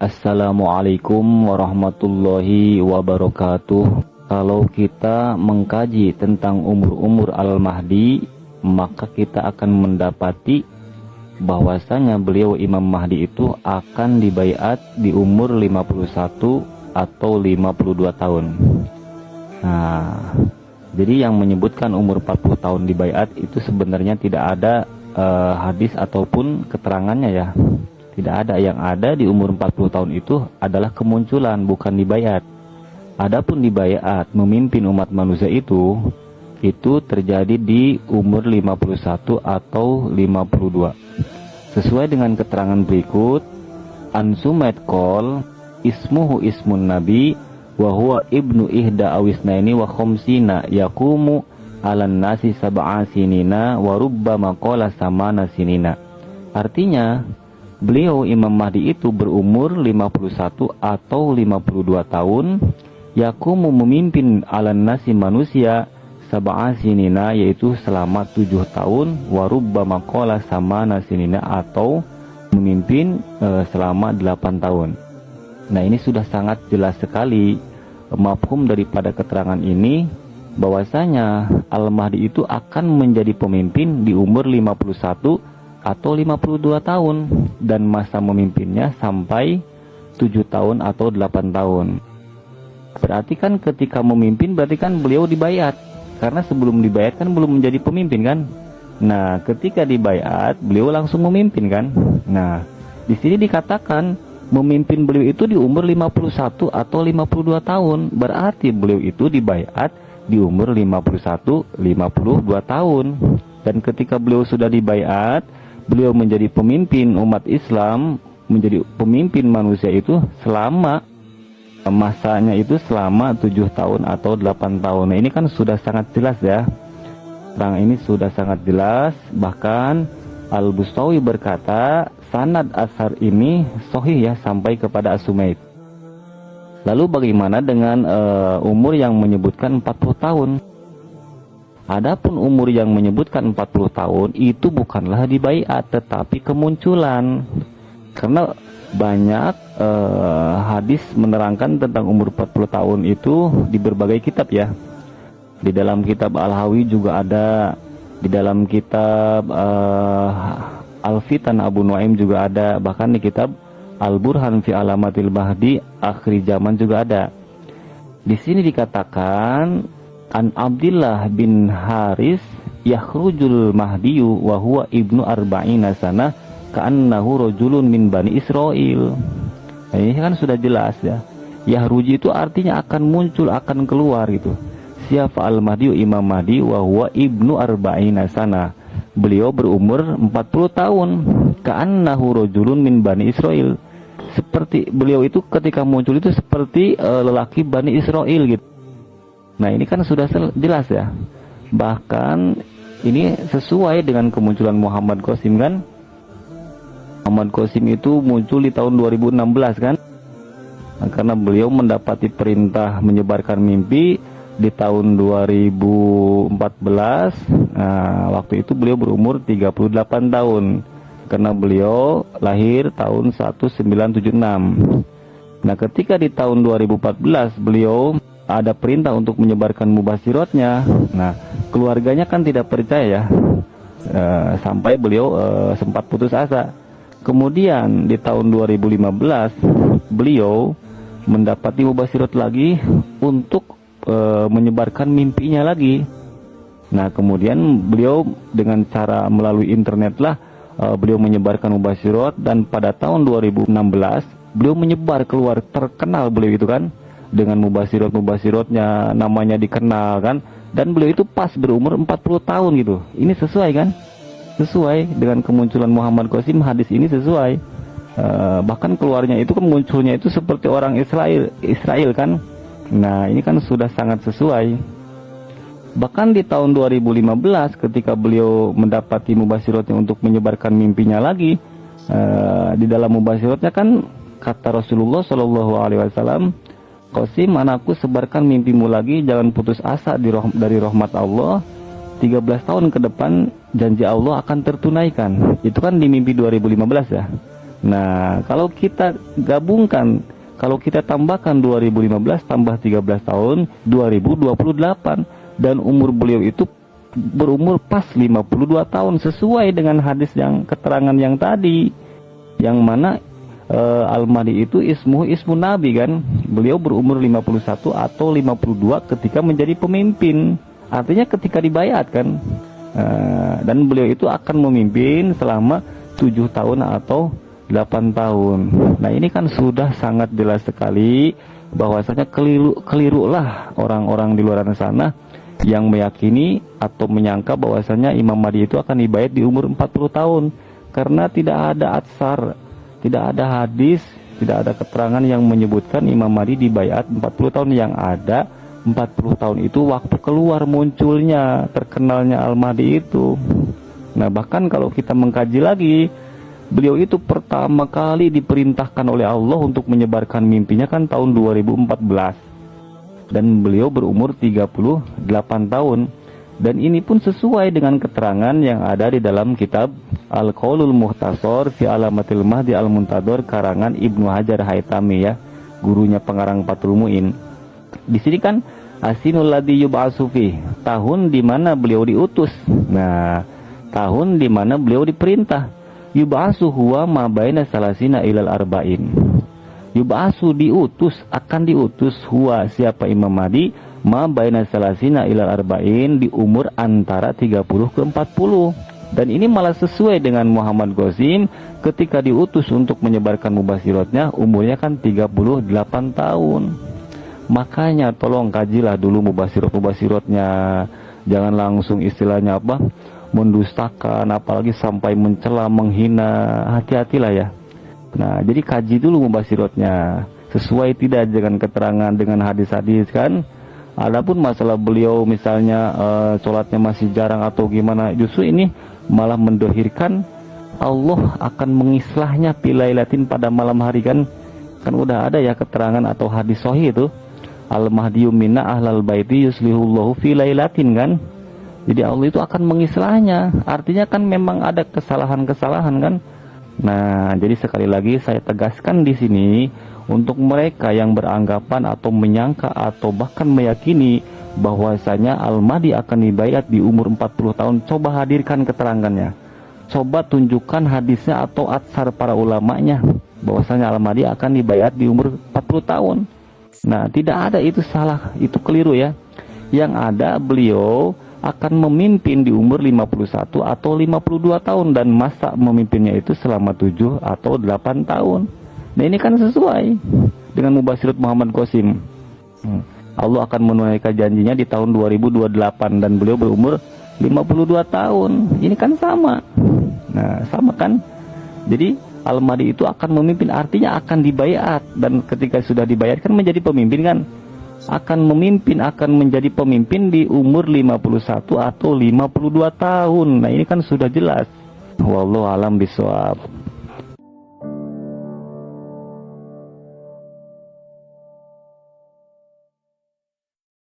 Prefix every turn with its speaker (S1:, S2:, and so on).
S1: Assalamualaikum warahmatullahi wabarakatuh. Kalau kita mengkaji tentang umur-umur Al-Mahdi, maka kita akan mendapati bahwasanya beliau Imam Mahdi itu akan dibaiat di umur 51 atau 52 tahun. Nah, jadi yang menyebutkan umur 40 tahun dibaiat itu sebenarnya tidak ada hadis ataupun keterangannya ya. Tidak ada. Yang ada di umur 40 tahun itu adalah kemunculan, bukan dibaiat. Adapun dibaiat memimpin umat manusia itu terjadi di umur 51 atau 52. Sesuai dengan keterangan berikut, An-Sumaid qol ismuhu ismun nabi wa huwa ibnu ihda awisnaini wa khamsina yaqumu alan nasi sab'a sinina wa rubbama qala samana sinina. Artinya, beliau Imam Mahdi itu berumur 51 atau 52 tahun, yaqumu memimpin alan nasi manusia sab'a sinina, yaitu selama 7 tahun, wa rubbama qala samana sinina, atau memimpin selama 8 tahun. Nah, ini sudah sangat jelas sekali mafhum daripada keterangan ini, bahwasanya Al-Mahdi itu akan menjadi pemimpin di umur 51 atau 52 tahun, dan masa memimpinnya sampai 7 tahun atau 8 tahun. Berarti kan ketika memimpin berarti kan beliau dibaiat, karena sebelum dibaiat kan belum menjadi pemimpin kan. Nah, ketika dibaiat beliau langsung memimpin kan. Nah, di sini dikatakan memimpin beliau itu di umur 51 atau 52 tahun. Berarti beliau itu dibaiat di umur 51, 52 tahun. Dan ketika beliau sudah dibaiat, beliau menjadi pemimpin umat Islam, menjadi pemimpin manusia itu selama masanya itu selama 7 tahun atau 8 tahun. Nah, ini kan sudah sangat jelas ya. Terang ini sudah sangat jelas. Bahkan Al-Bustawi berkata sanad asar ini sahih ya, sampai kepada As-Sumaid. Lalu bagaimana dengan umur yang menyebutkan 40 tahun? Adapun umur yang menyebutkan 40 tahun itu bukanlah dibaiat, tetapi kemunculan. Karena banyak hadis menerangkan tentang umur 40 tahun itu di berbagai kitab ya. Di dalam kitab Al-Hawi juga ada, di dalam kitab Al-Fitan Abu Nuaim juga ada, bahkan di kitab Al-Burhan fi Alamatil Mahdi Akhir Zaman juga ada. Di sini dikatakan An Abdillah bin Haris yakhrujul mahdiyu wa huwa ibnu arba'ina sana ka'annahu rajulun min bani Israel. Nah, ini kan sudah jelas ya. Yahruji itu artinya akan muncul, akan keluar gitu. Siapa al-mahdiyu Imam Mahdi wa huwa ibnu arba'ina sana. Beliau berumur 40 tahun. Ka'annahu rajulun min bani Israel. Seperti beliau itu ketika muncul itu seperti lelaki Bani Israel gitu. Nah, ini kan sudah jelas ya. Bahkan ini sesuai dengan kemunculan Muhammad Qasim kan. Muhammad Qasim itu muncul di tahun 2016 kan. Nah, karena beliau mendapati perintah menyebarkan mimpi di tahun 2014. Nah, waktu itu beliau berumur 38 tahun. Karena beliau lahir tahun 1976. Nah, ketika di tahun 2014 beliau ada perintah untuk menyebarkan mubasyiratnya. Nah, keluarganya kan tidak percaya ya, sampai beliau sempat putus asa. Kemudian di tahun 2015 beliau mendapati mubasyirat lagi untuk menyebarkan mimpinya lagi. Nah, kemudian beliau dengan cara melalui internet lah beliau menyebarkan mubasyirat, dan pada tahun 2016 beliau menyebar keluar, terkenal beliau itu kan, dengan mubasyirat-mubasyiratnya, namanya dikenal kan, dan beliau itu pas berumur 40 tahun gitu. Ini sesuai kan? Sesuai dengan kemunculan Muhammad Qasim, hadis ini sesuai. Bahkan keluarnya itu kan munculnya itu seperti orang Israel kan. Nah, ini kan sudah sangat sesuai. Bahkan di tahun 2015 ketika beliau mendapati mubasyiratnya untuk menyebarkan mimpinya lagi, di dalam mubasyiratnya kan kata Rasulullah SAW, Qasim, anakku, sebarkan mimpimu lagi, jangan putus asa dari rahmat Allah. 13 tahun ke depan janji Allah akan tertunaikan. Itu kan di mimpi 2015 ya. Nah, kalau kita gabungkan, kalau kita tambahkan 2015 tambah 13 tahun, 2028. Dan umur beliau itu berumur pas 52 tahun, sesuai dengan hadis yang keterangan yang tadi. Yang mana Al-Mahdi itu ismu Nabi kan. Beliau berumur 51 atau 52 ketika menjadi pemimpin. Artinya ketika dibayat kan. Dan beliau itu akan memimpin selama 7 tahun atau 8 tahun. Nah, ini kan sudah sangat jelas sekali bahwasanya kelirulah orang-orang di luar sana yang meyakini atau menyangka bahwasanya Imam Mahdi itu akan dibayat di umur 40 tahun. Karena tidak ada atsar, tidak ada hadis, tidak ada keterangan yang menyebutkan Imam Mahdi dibayat 40 tahun. Yang ada 40 tahun itu waktu keluar munculnya, terkenalnya Al-Mahdi itu. Nah, bahkan kalau kita mengkaji lagi, beliau itu pertama kali diperintahkan oleh Allah untuk menyebarkan mimpinya kan tahun 2014. Dan beliau berumur 38 tahun. Dan ini pun sesuai dengan keterangan yang ada di dalam kitab Al-Qaulul Mukhtasar fi Alamatil Mahdi Al-Muntadhar karangan Ibnu Hajar Haytami ya, gurunya pengarang Fathul Mu'in. Di sini kan Asinul ladzi yub'atsu fi, tahun di mana beliau diutus. Nah, tahun di mana beliau diperintah. Yub'atsu huwa ma baina salasina ilal arba'in. Yub'atsu diutus, akan diutus huwa siapa Imam Mahdi ma baina salasina ilal arba'in, di umur antara 30 ke 40. Dan ini malah sesuai dengan Muhammad Qasim ketika diutus untuk menyebarkan mubasyiratnya, umurnya kan 38 tahun. Makanya tolong kajilah dulu mubasyirat-mubasyiratnya. Jangan langsung istilahnya apa, mendustakan, apalagi sampai mencela, menghina. Hati-hatilah ya. Nah, jadi kaji dulu mubasyiratnya, sesuai tidak dengan keterangan, dengan hadis-hadis kan. Adapun masalah beliau misalnya sholatnya masih jarang atau gimana, justru ini malah mendohirkan Allah akan mengislahnya pilailatin pada malam hari kan. Kan udah ada ya keterangan atau hadis sahih itu, Al-Mahdiyu minna ahlal baiti yuslihullahu fi lailatin kan. Jadi Allah itu akan mengislahnya. Artinya kan memang ada kesalahan-kesalahan kan. Nah, jadi sekali lagi saya tegaskan di sini untuk mereka yang beranggapan atau menyangka atau bahkan meyakini bahwasanya Al-Mahdi akan dibayat di umur 40 tahun, coba hadirkan keterangannya. Coba tunjukkan hadisnya atau atsar para ulamanya bahwasanya Al-Mahdi akan dibayat di umur 40 tahun. Nah, tidak ada, itu salah, itu keliru ya. Yang ada beliau akan memimpin di umur 51 atau 52 tahun dan masa memimpinnya itu selama 7 atau 8 tahun. Nah, ini kan sesuai dengan mubasyirat Muhammad Qasim. Allah akan menunaikan janjinya di tahun 2028 dan beliau berumur 52 tahun. Ini kan sama. Nah, sama kan? Jadi Al-Mahdi itu akan memimpin, artinya akan dibayat. Dan ketika sudah dibayat kan menjadi pemimpin kan. Akan memimpin, akan menjadi pemimpin di umur 51 atau 52 tahun. Nah, ini kan sudah jelas. Wallahu alam bisawab.